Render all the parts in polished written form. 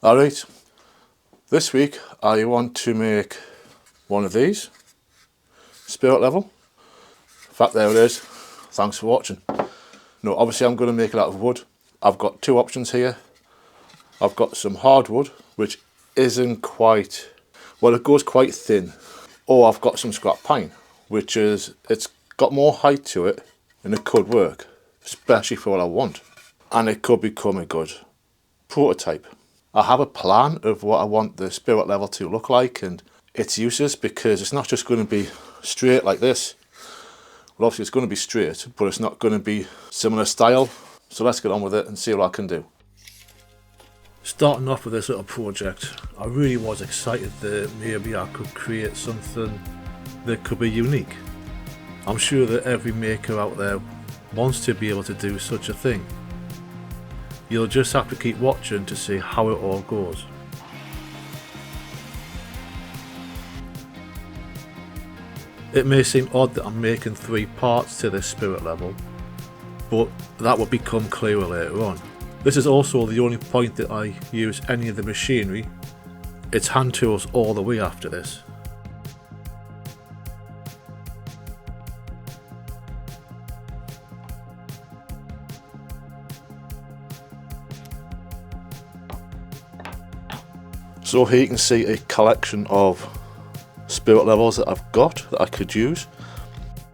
Alright, this week I want to make one of these, spirit level. In fact, there it is. Thanks for watching. No, obviously I'm going to make it out of wood. I've got two options here. I've got some hardwood, which isn't quite, well, it goes quite thin. Or I've got some scrap pine, which is, it's got more height to it and it could work, especially for what I want. And it could become a good prototype. I have a plan of what I want the spirit level to look like and its uses, because it's not just going to be straight like this. Well, obviously it's going to be straight, but it's not going to be similar style. So let's get on with it and see what I can do. Starting off with this little project, I really was excited that maybe I could create something that could be unique. I'm sure that every maker out there wants to be able to do such a thing. You'll just have to keep watching to see how it all goes. It may seem odd that I'm making 3 parts to this spirit level, but that will become clearer later on. This is also the only point that I use any of the machinery. It's hand tools all the way after this. So here you can see a collection of spirit levels that I've got that I could use.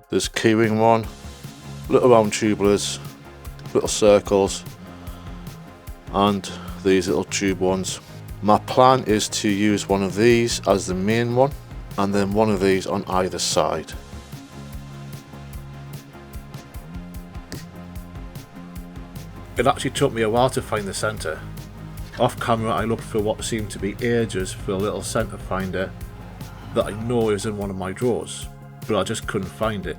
There's keyring one, little round tubulars, little circles, and these little tube ones. My plan is to use one of these as the main one and then one of these on either side. It actually took me a while to find the centre. Off camera I looked for what seemed to be ages for a little centre finder that I know is in one of my drawers, but I just couldn't find it.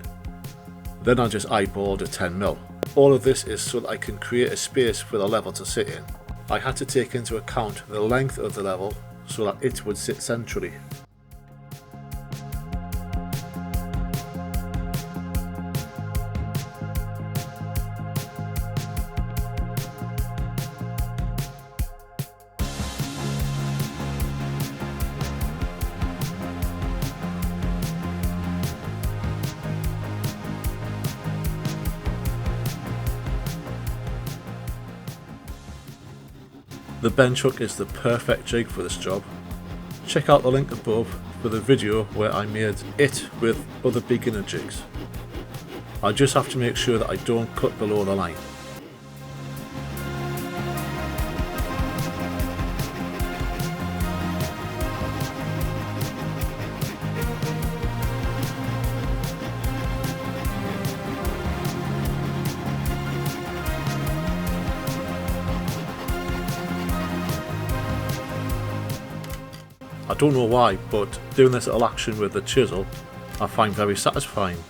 Then I just eyeballed a 10mm. All of this is so that I can create a space for the level to sit in. I had to take into account the length of the level so that it would sit centrally. The bench hook is the perfect jig for this job. Check out the link above for the video where I made it with other beginner jigs. I just have to make sure that I don't cut below the line. I don't know why, but doing this little action with the chisel I find very satisfying.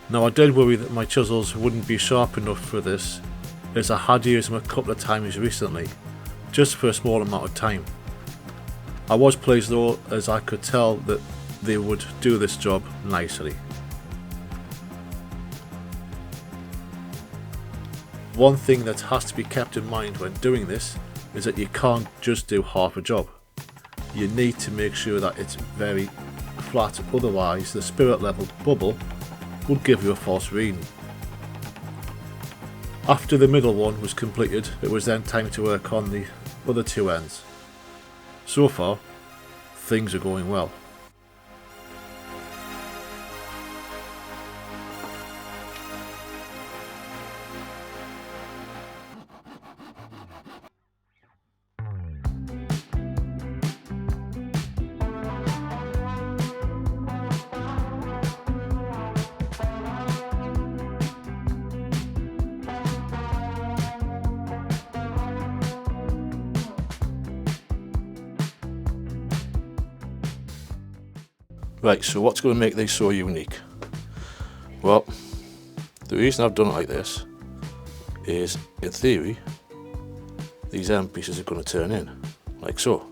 Now, I did worry that my chisels wouldn't be sharp enough for this, as I had used them a couple of times recently, just for a small amount of time. I was pleased though, as I could tell that they would do this job nicely. One thing that has to be kept in mind when doing this is that you can't just do half a job. You need to make sure that it's very flat, otherwise the spirit level bubble would give you a false reading. After the middle one was completed, it was then time to work on the other 2 ends. So far, things are going well. Right, so what's going to make these so unique? Well, the reason I've done it like this is, in theory, these end pieces are going to turn in, like so.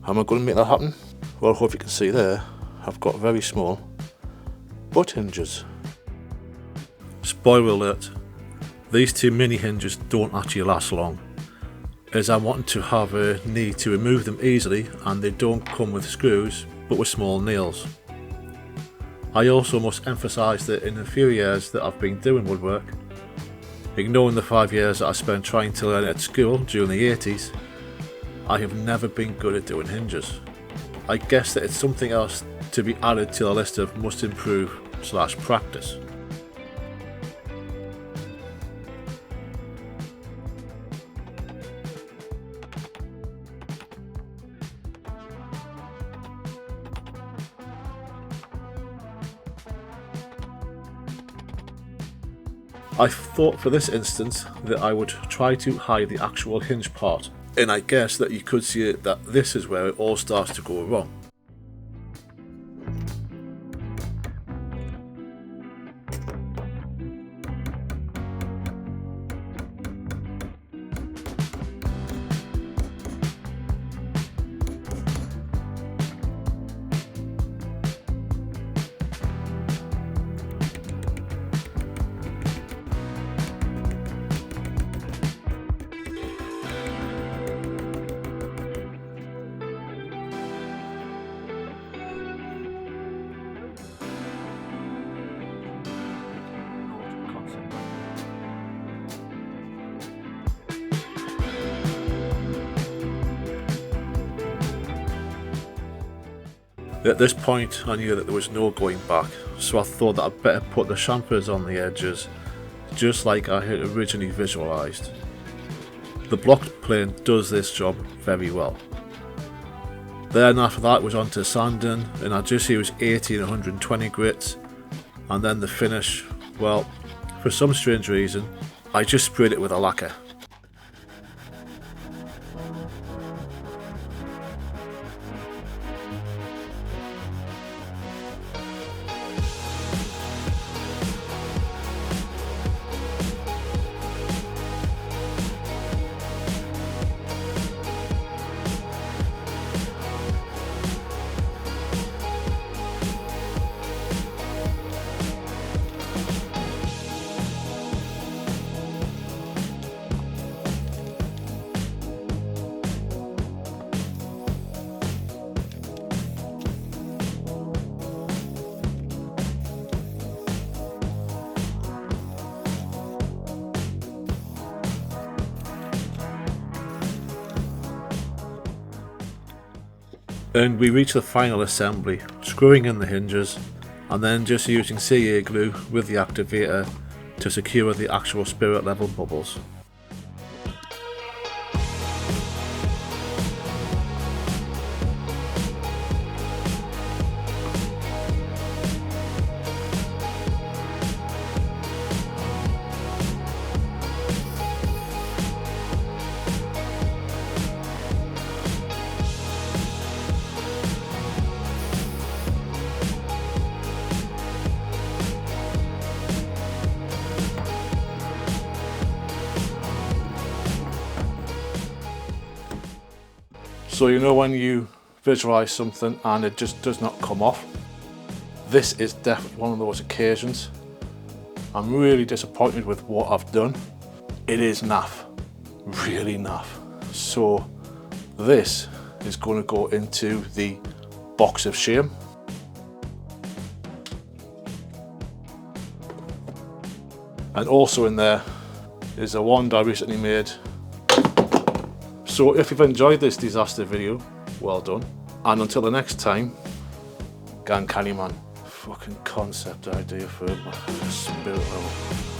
How am I going to make that happen? Well, I hope you can see there, I've got very small butt hinges. Spoiler alert, these 2 mini hinges don't actually last long. is I'm wanting to have a need to remove them easily, and they don't come with screws but with small nails. I also must emphasise that in the few years that I've been doing woodwork, ignoring the 5 years that I spent trying to learn at school during the 80s, I have never been good at doing hinges. I guess that it's something else to be added to the list of must improve / practice. I thought for this instance that I would try to hide the actual hinge part, and I guess that you could see it that this is where it all starts to go wrong. At this point I knew that there was no going back, so I thought that I'd better put the chamfers on the edges, just like I had originally visualised. The blocked plane does this job very well. Then after that was on to sanding, and I just used 80 and 120 grits, and then the finish, well, for some strange reason, I just sprayed it with a lacquer. And we reach the final assembly, screwing in the hinges and then just using CA glue with the activator to secure the actual spirit level bubbles. So you know when you visualise something and it just does not come off? This is definitely one of those occasions. I'm really disappointed with what I've done. It is naff, really naff. So this is going to go into the box of shame. And also in there is a wand I recently made. So if you've enjoyed this disaster video, well done. And until the next time, Gang Candyman. Fucking concept idea for a spirit level.